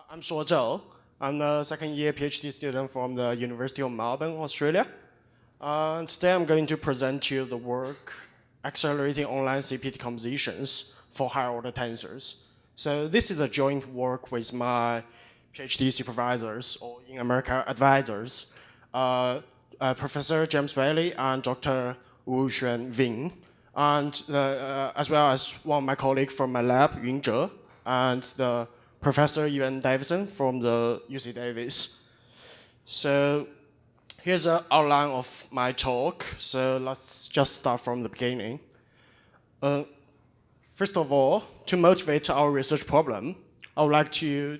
I'm Zhou. I'm a second-year PhD student from the University of Melbourne, Australia. Today I'm going to present to you the work accelerating online CP decompositions for higher-order tensors. So this is a joint work with my PhD supervisors, or in America, advisors, Professor James Bailey and Dr. Wu Xuan Wing, and as well as one of my colleagues from my lab, Yun Zhe, and the Professor Ian Davison from the UC Davis. So here's an outline of my talk. So let's just start from the beginning. First of all, to motivate our research problem, I would like to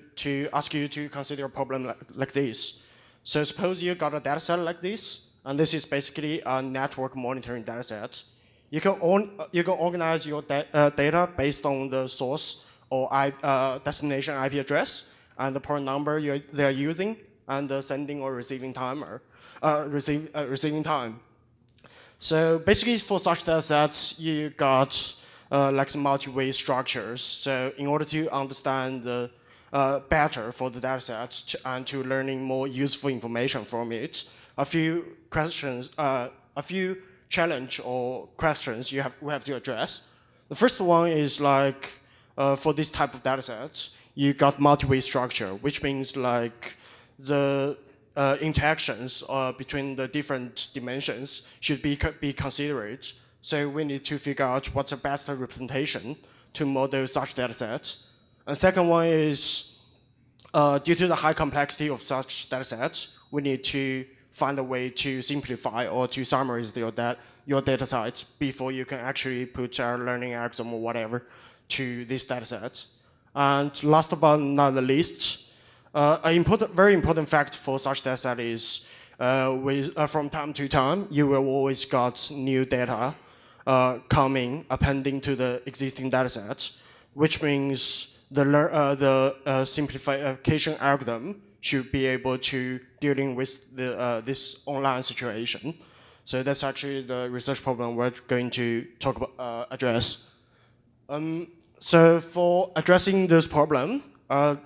ask you to consider a problem like this. So suppose you got a data set like this, and this is basically a network monitoring data set. You can organize your data based on the source or destination IP address and the port number they're using and the sending or receiving timer, receiving time. So basically for such data sets, you got like some multi-way structures. So in order to understand the better for the data set and to learning more useful information from it, a few questions, a few challenge or questions we have to address. The first one is like, for this type of data sets, you got multi-way structure, which means like the interactions between the different dimensions should be considered. So we need to figure out what's the best representation to model such data sets. And second one is, due to the high complexity of such data sets, we need to find a way to simplify or to summarize your data set before you can actually put a learning algorithm or whatever to this data set. And last but not the least, very important fact for such data set is from time to time, you will always got new data coming, appending to the existing data set, which means the simplification algorithm should be able to dealing with this online situation. So that's actually the research problem we're going to talk about, address. So for addressing this problem, one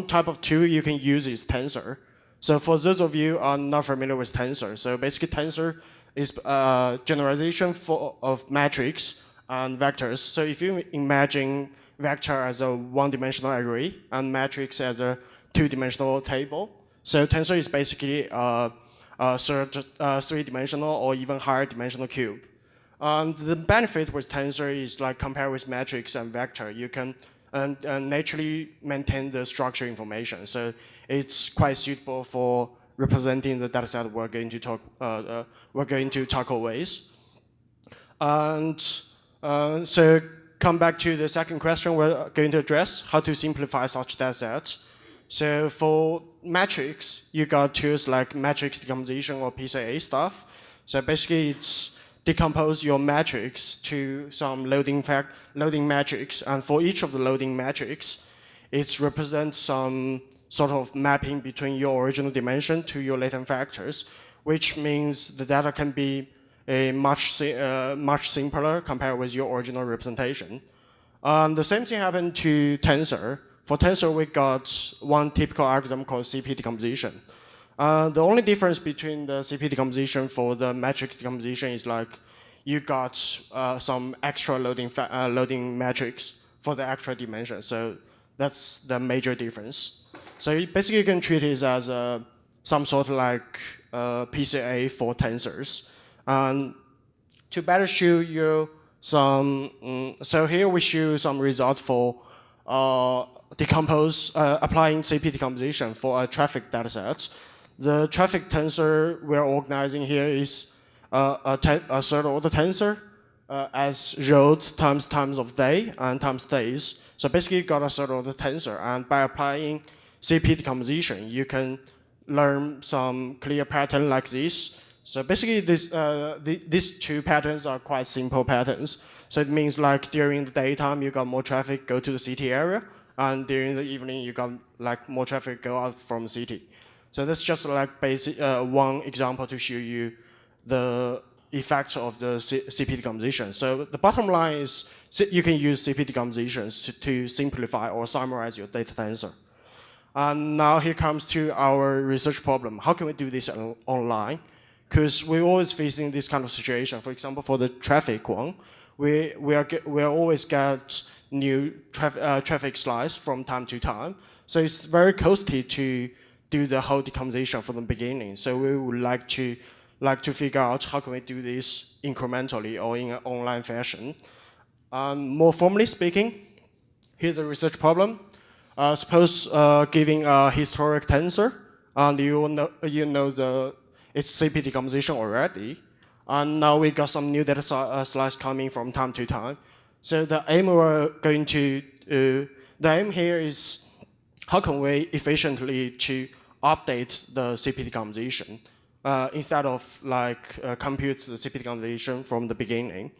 type of tool you can use is Tensor. So for those of you who are not familiar with Tensor, so basically Tensor is a generalization of matrix and vectors. So if you imagine vector as a one-dimensional array and matrix as a two-dimensional table, so Tensor is basically a three-dimensional or even higher dimensional cube. The benefit with Tensor is like compared with matrix and vector, you can naturally maintain the structure information. So it's quite suitable for representing the data set we're going to tackle with. And so come back to the second question we're going to address, how to simplify such data sets. So for matrix, you got tools like matrix decomposition or PCA stuff. So basically it's decompose your matrix to some loading matrix, and for each of the loading matrix, it represents some sort of mapping between your original dimension to your latent factors, which means the data can be much simpler compared with your original representation. The same thing happened to Tensor. For Tensor, we got one typical algorithm called CP decomposition. The only difference between the CP decomposition for the matrix decomposition is like you got some extra loading matrix for the extra dimension. So that's the major difference. So basically you can treat it as some sort of like PCA for tensors. And to better show you some, so here we show some results for applying CP decomposition for a traffic dataset. The traffic tensor we're organizing here is a third order tensor as roads times of day and times days. So basically you got a third order tensor, and by applying CP decomposition, you can learn some clear pattern like this. So basically these two patterns are quite simple patterns. So it means like during the daytime you got more traffic go to the city area, and during the evening you got like more traffic go out from the city. So that's just like basic one example to show you the effects of the CP decomposition. So the bottom line is you can use CP decompositions to simplify or summarize your data tensor. And now here comes to our research problem. How can we do this online? Because we're always facing this kind of situation. For example, for the traffic one, we always get new traffic slides from time to time. So it's very costly to do the whole decomposition from the beginning. So we would like to figure out how can we do this incrementally or in an online fashion. More formally speaking, here's a research problem. Suppose giving a historic tensor, and you know its CP decomposition already, and now we got some new data slides coming from time to time. So the aim here is how can we efficiently to update the CP decomposition instead of compute the CP decomposition from the beginning.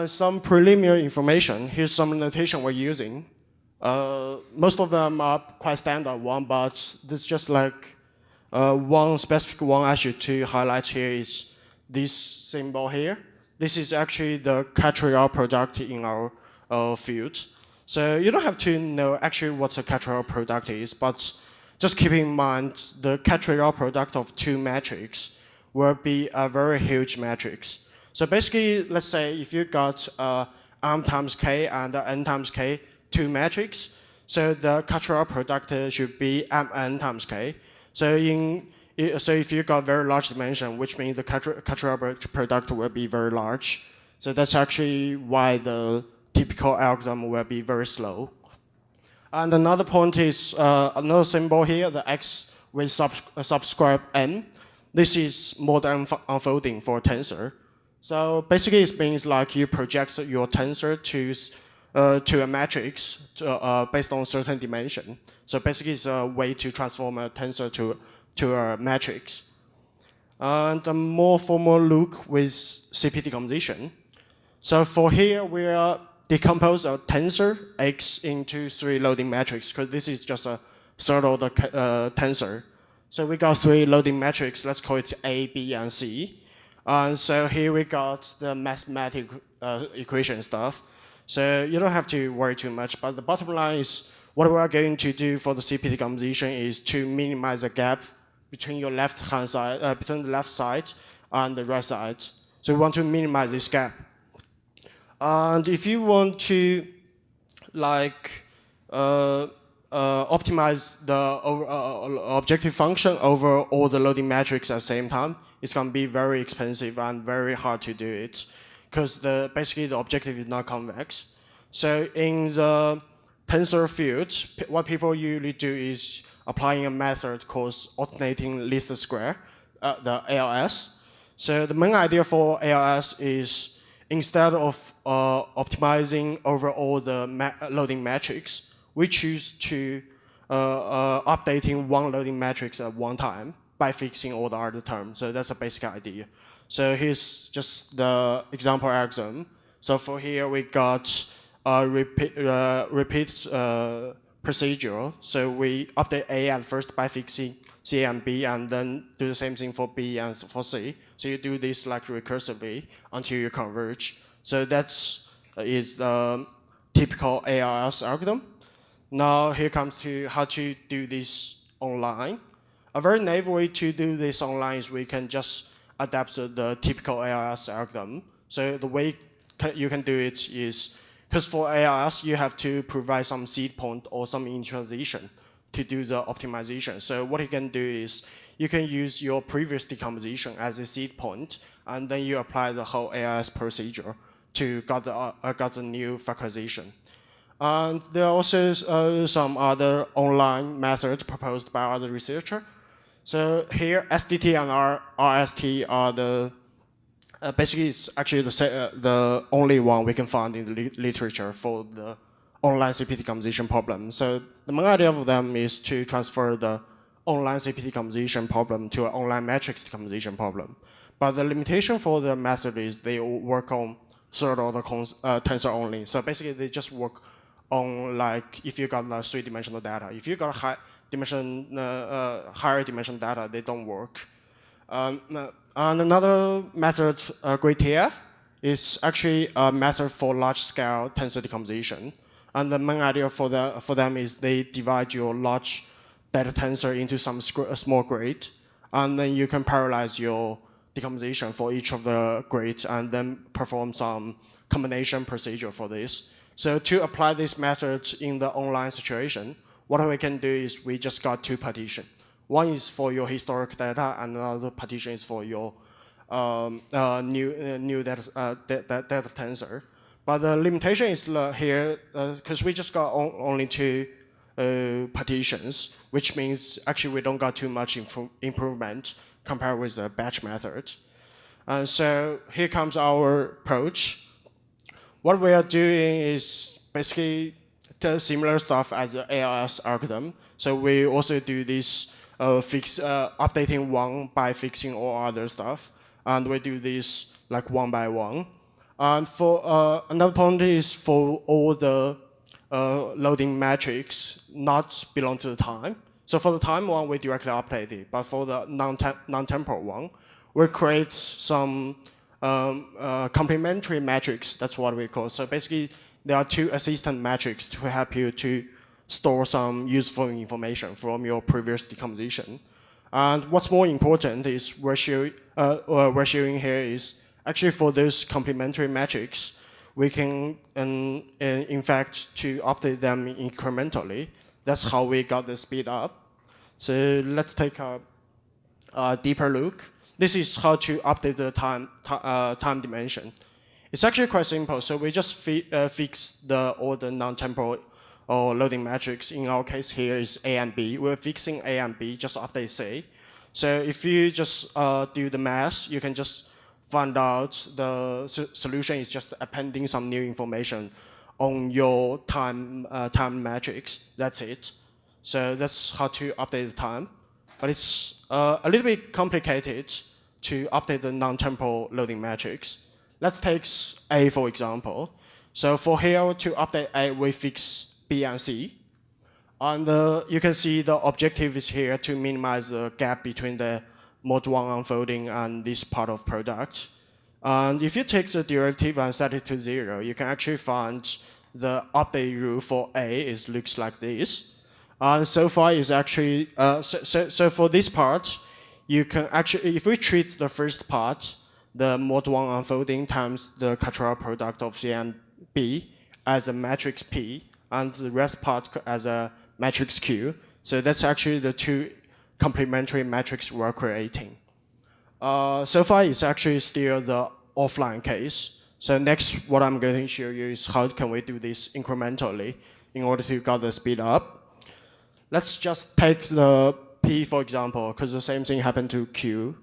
Some preliminary information. Here's some notation we're using. Most of them are quite standard one, but there's just one specific one I should to highlight here is this symbol here. This is actually the catch-real product in our field. So you don't have to know actually what a catch-real product is, but just keep in mind the catch-real product of two matrices will be a very huge matrix. So basically, let's say if you got m times k and n times k, two matrices, so the catch-real product should be mn times k. So if you got very large dimension, which means the catch-real product will be very large. So that's actually why the typical algorithm will be very slow. And another point is another symbol here, the x with subscript n. This is model unfolding for tensor. So basically it means you project your tensor to a matrix based on certain dimension. So basically it's a way to transform a tensor to a matrix. And a more formal look with CP decomposition. So for here we are decompose a tensor x into three loading matrices, because this is just a third order tensor. So we got three loading matrices, let's call it A, B, and C. And so here we got the mathematical equation stuff. So you don't have to worry too much, but the bottom line is what we are going to do for the CP decomposition is to minimize the gap between your left-hand side, between the left side and the right side. So we want to minimize this gap. And if you want to optimize the objective function over all the loading metrics at the same time, it's going to be very expensive and very hard to do it, because basically the objective is not convex. So in the tensor field, what people usually do is applying a method called alternating least square, the ALS. So the main idea for ALS is instead of optimizing over all the loading metrics, we choose to updating one loading matrix at one time by fixing all the other terms. So that's a basic idea. So here's just the example algorithm. So for here we got a repeat procedure. So we update A at first by fixing C and B, and then do the same thing for B and for C. So you do this recursively until you converge. So that's is the typical ALS algorithm. Now here comes to how to do this online. A very naive way to do this online is we can just adapt the typical ALS algorithm. So the way you can do it is, because for ALS you have to provide some seed point or some initialization to do the optimization. So what you can do is you can use your previous decomposition as a seed point, and then you apply the whole ALS procedure to get the new factorization. And there are also some other online methods proposed by other researchers. So here, SDT and RST are the basically it's actually the only one we can find in the literature for the online CP decomposition problem. So the main idea of them is to transfer the online CP decomposition problem to an online matrix decomposition problem. But the limitation for the method is they work on third order tensor only. So basically they just work on if you got three-dimensional data. If you got higher dimension data, they don't work. And another method, GridTF, is actually a method for large-scale tensor decomposition. And the main idea for them is they divide your large data tensor into some small grid, and then you can parallelize your decomposition for each of the grids and then perform some combination procedure for this. So to apply this method in the online situation, what we can do is we just got two partitions. One is for your historic data, and another partition is for your new data tensor. But the limitation is here, because we just got only two partitions, which means actually we don't got too much improvement compared with the batch method. And so here comes our approach. What we are doing is basically similar stuff as the ALS algorithm. So we also do this updating one by fixing all other stuff. And we do this like one by one. And for another point is for all the loading metrics not belong to the time. So for the time one, we directly update it. But for the non-temporal one, we create some complementary metrics. That's what we call. So basically, there are two assistant metrics to help you to store some useful information from your previous decomposition. And what's more important is we're sharing here is actually for those complementary metrics, we can, in fact, to update them incrementally. That's how we got the speed up. So let's take a deeper look. This is how to update the time dimension. It's actually quite simple. So we just fix all the non-temporal or loading metrics. In our case here is A and B. We're fixing A and B, just update C. So if you just do the math, you can just find out the solution is just appending some new information on your time metrics. That's it. So that's how to update the time. But it's a little bit complicated to update the non-temporal loading metrics. Let's take A for example. So for here to update A, we fix B and C. And you can see the objective is here to minimize the gap between the mode 1 unfolding and this part of product. And if you take the derivative and set it to 0, you can actually find the update rule for A looks like this. And so far is actually, so for this part, you can actually, if we treat the first part, the mode 1 unfolding times the cultural product of C and B as a matrix P, and the rest part as a matrix Q. So that's actually the two complementary metrics we're creating. So far, it's actually still the offline case. So next, what I'm going to show you is how can we do this incrementally in order to get the speed up. Let's just take the P, for example, because the same thing happened to Q.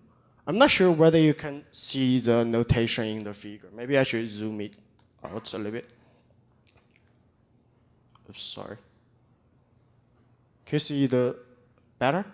I'm not sure whether you can see the notation in the figure. Maybe I should zoom it out a little bit. Oops, sorry. Can you see the better?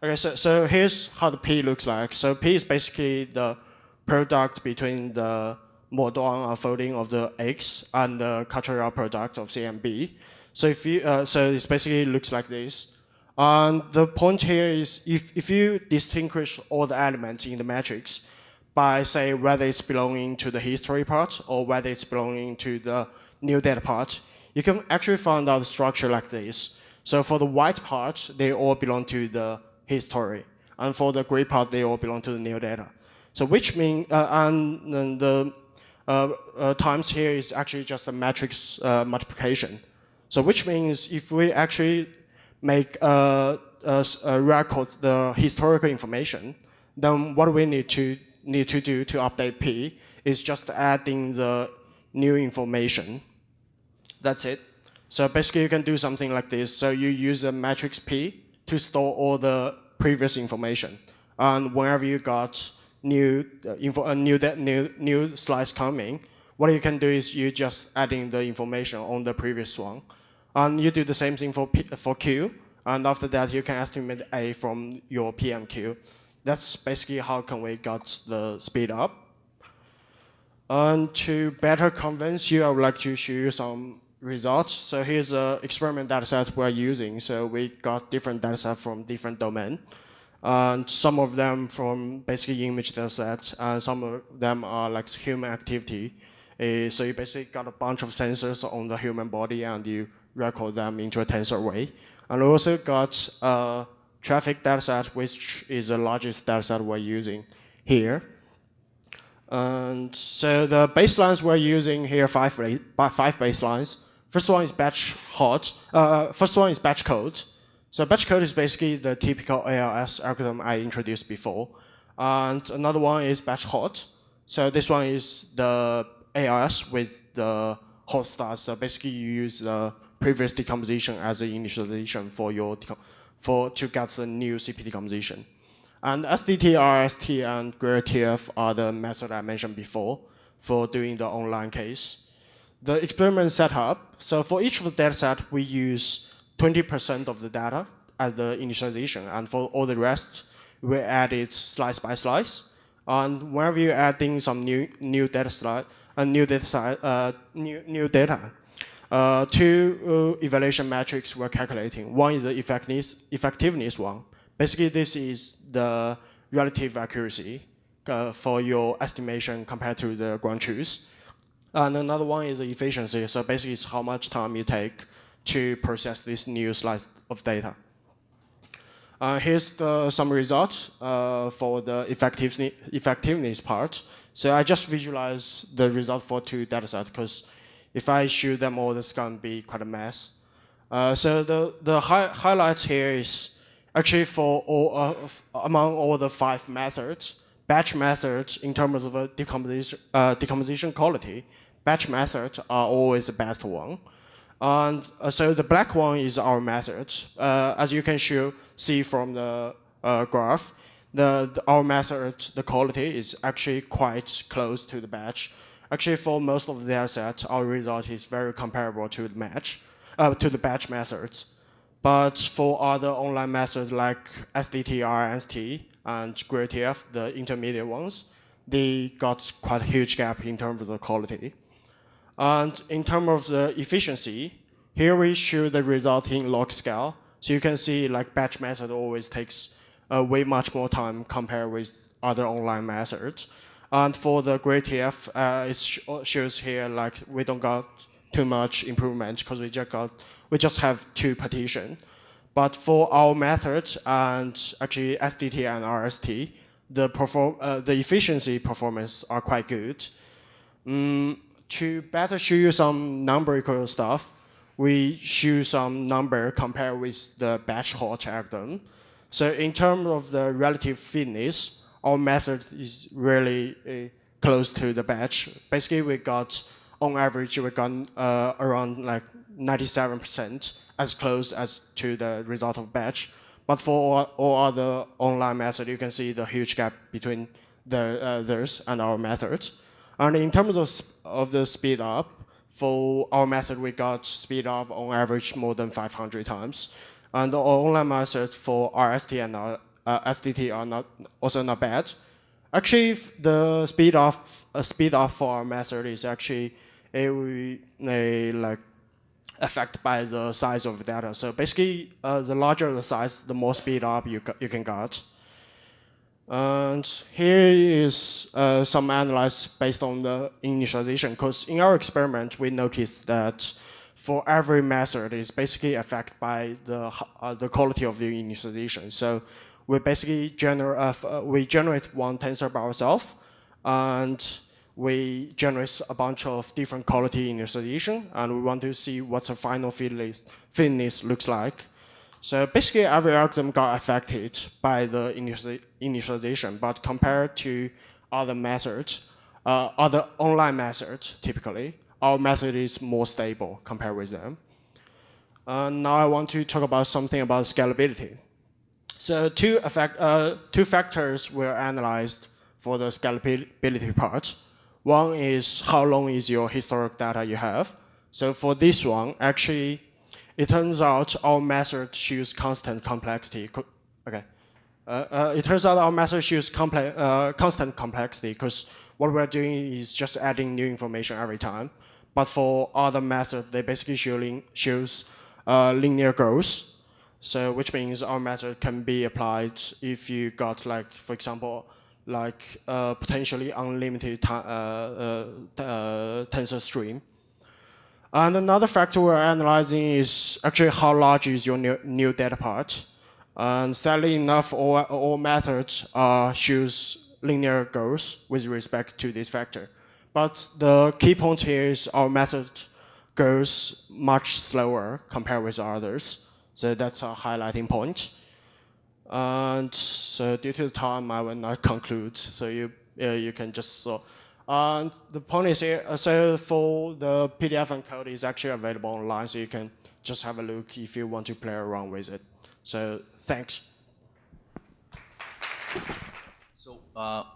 Okay, so here's how the P looks like. So P is basically the product between the mode 1 unfolding of the X and the cultural product of C and B. So if you, so it basically looks like this. And the point here is if you distinguish all the elements in the matrix by say whether it's belonging to the history part or whether it's belonging to the new data part, you can actually find out the structure like this. So for the white part, they all belong to the history. And for the gray part, they all belong to the new data. So which means, and then the times here is actually just a matrix multiplication. So which means if we actually make a record the historical information, then what we need to do to update P is just adding the new information. That's it. So basically you can do something like this. So you use a matrix P to store all the previous information. And whenever you got new slice coming, what you can do is you just adding the information on the previous one. And you do the same thing for Q. And after that, you can estimate A from your P and Q. That's basically how can we got the speed up. And to better convince you, I would like to show you some results. So here's an experiment dataset we're using. So we got different datasets from different domains. And some of them from basically image dataset, and some of them are like human activity. So you basically got a bunch of sensors on the human body, and you record them into a tensor way. And we also got a traffic dataset, which is the largest dataset we're using here. And so the baselines we're using here, five baselines. First one is batch code. So batch code is basically the typical ALS algorithm I introduced before. And another one is batch hot. So this one is the ALS with the hot start. So basically you use the previous decomposition as the initialization to get the new CP decomposition. And SDT, RST, and GradTF are the methods I mentioned before for doing the online case. The experiment setup, so for each of the dataset, we use 20% of the data as the initialization, and for all the rest, we add it slice by slice. And whenever you're adding some new data, two evaluation metrics we're calculating. One is the effectiveness one. Basically, this is the relative accuracy for your estimation compared to the ground truth. And another one is the efficiency. So basically, it's how much time you take to process this new slice of data. Here's some results for the effectiveness part. So I just visualized the result for two datasets, because if I show them all, this can be quite a mess. So the highlights here is actually for among all the 5 methods, batch methods in terms of decomposition quality, batch methods are always the best one. And so the black one is our method. As you can see from the graph, our method, the quality is actually quite close to the batch. Actually, for most of the data sets, our result is very comparable to the batch methods. But for other online methods like SDT, RST, and GradTF, the intermediate ones, they got quite a huge gap in terms of the quality. And in terms of the efficiency, here we show the result in log scale. So you can see like batch method always takes way much more time compared with other online methods. And for the GradTF, it shows here like we don't got too much improvement because we just have 2 partitions. But for our methods and actually SDT and RST, the efficiency performance are quite good. To better show you some numerical stuff, we show some number compared with the batch hot algorithm. So in terms of the relative fitness, our method is really close to the batch. Basically, on average, we got around like 97%, as close as to the result of batch. But for all other online methods, you can see the huge gap between theirs and our methods. And in terms of the speed up, for our method, we got speed up on average more than 500 times. And the online methods for RST and SDT are also not bad. Actually, the speed up for our method is actually affected by the size of the data. So basically, the larger the size, the more speed up you can get. And here is some analysis based on the initialization, because in our experiment, we noticed that for every method, it's basically affected by the quality of the initialization. So we basically generate one tensor by ourselves, and we generate a bunch of different quality initialization, and we want to see what the final fitness looks like. So basically, every algorithm got affected by the initialization, but compared to other methods, other online methods, typically, our method is more stable compared with them. Now I want to talk about something about scalability. So two factors were analyzed for the scalability part. One is how long is your historic data you have. So for this one, actually, it turns out our method shows constant complexity. Okay. It turns out our method shows constant complexity because what we're doing is just adding new information every time. But for other methods, they basically shows linear growth. So which means our method can be applied if you got like, for example, like potentially unlimited tensor stream. And another factor we're analyzing is actually how large is your new data part. And sadly enough, all methods choose linear goals with respect to this factor. But the key point here is our method goes much slower compared with others. So that's a highlighting point. And so due to the time, I will not conclude. So you can just saw. And the point is here, so for the PDF and code is actually available online, so you can just have a look if you want to play around with it. So thanks.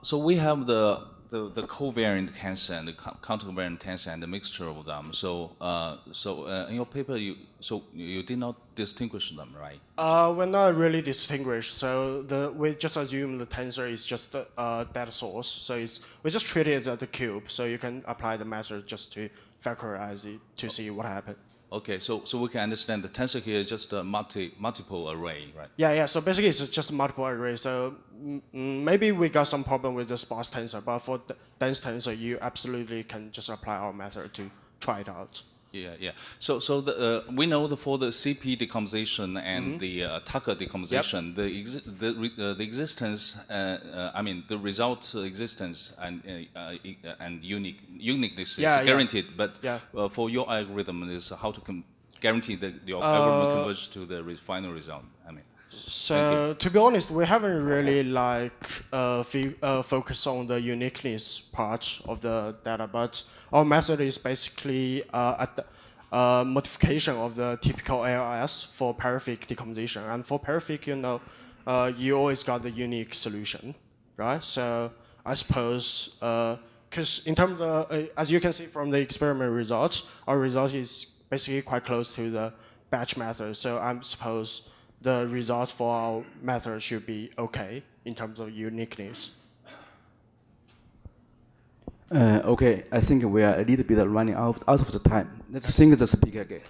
So we have the covariant tensor and the countervariant tensor and the mixture of them. So in your paper, you did not distinguish them, right? We're not really distinguished. So we just assume the tensor is just a data source. So we just treat it as a cube. So you can apply the method just to factorize it to see what happened. Okay, so we can understand the tensor here is just a multiple array, right? Yeah. So basically, it's just a multiple array. So maybe we got some problem with the sparse tensor, but for the dense tensor, you absolutely can just apply our method to try it out. Yeah. So we know for the CP decomposition and the Tucker decomposition, the existence, the result existence and uniqueness is guaranteed. But for your algorithm, is how to guarantee that your algorithm converges to the final result. So to be honest, we haven't really focused on the uniqueness part of the data, but our method is basically a modification of the typical ALS for parafAC decomposition. And for parafAC, you always got the unique solution, right? So I suppose, because in terms of, as you can see from the experiment results, our result is basically quite close to the batch method. So I suppose the results for our method should be okay in terms of uniqueness. Okay, I think we are a little bit running out of the time. Let's thank the speaker again.